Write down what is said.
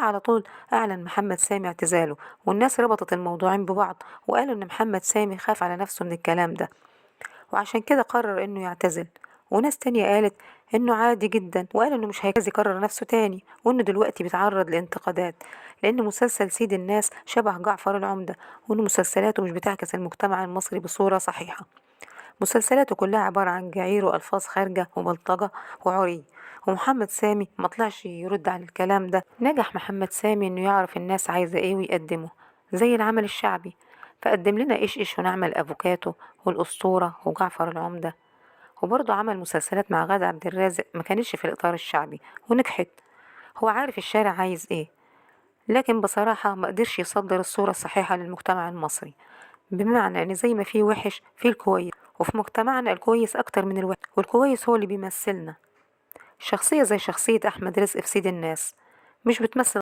بعدها على طول أعلن محمد سامي اعتزاله، والناس ربطت الموضوعين ببعض وقالوا إن محمد سامي خاف على نفسه من الكلام ده وعشان كده قرر إنه يعتزل. وناس تانية قالت إنه عادي جدا، وقال إنه مش هيجوز يكرر نفسه تاني، وإنه دلوقتي بيتعرض لانتقادات لأن مسلسل سيد الناس شبه جعفر العمدة، وإن مسلسلاته مش بتعكس المجتمع المصري بصورة صحيحة. مسلسلاته كلها عبارة عن جعير وألفاظ خارجة وبلطجة وعري. ومحمد سامي ما طلعش يرد على الكلام ده. نجح محمد سامي إنه يعرف الناس عايزة إيه ويقدمه زي العمل الشعبي، فقدم لنا إيش إيش ونعمل أفوكاتو والأسطورة وجعفر العمدة. وبرضه عمل مسلسلات مع غادة عبد الرازق ما كانتش في الإطار الشعبي ونجحت. هو عارف الشارع عايز إيه، لكن بصراحة ما قدرش يصدر الصورة الصحيحة للمجتمع المصري، بمعنى ان زي ما في وحش في الكويس، وفي مجتمعنا الكويس اكتر من الوحش، والكويس هو اللي بيمثلنا. شخصية زي شخصية احمد رزق في سيد الناس مش بتمثل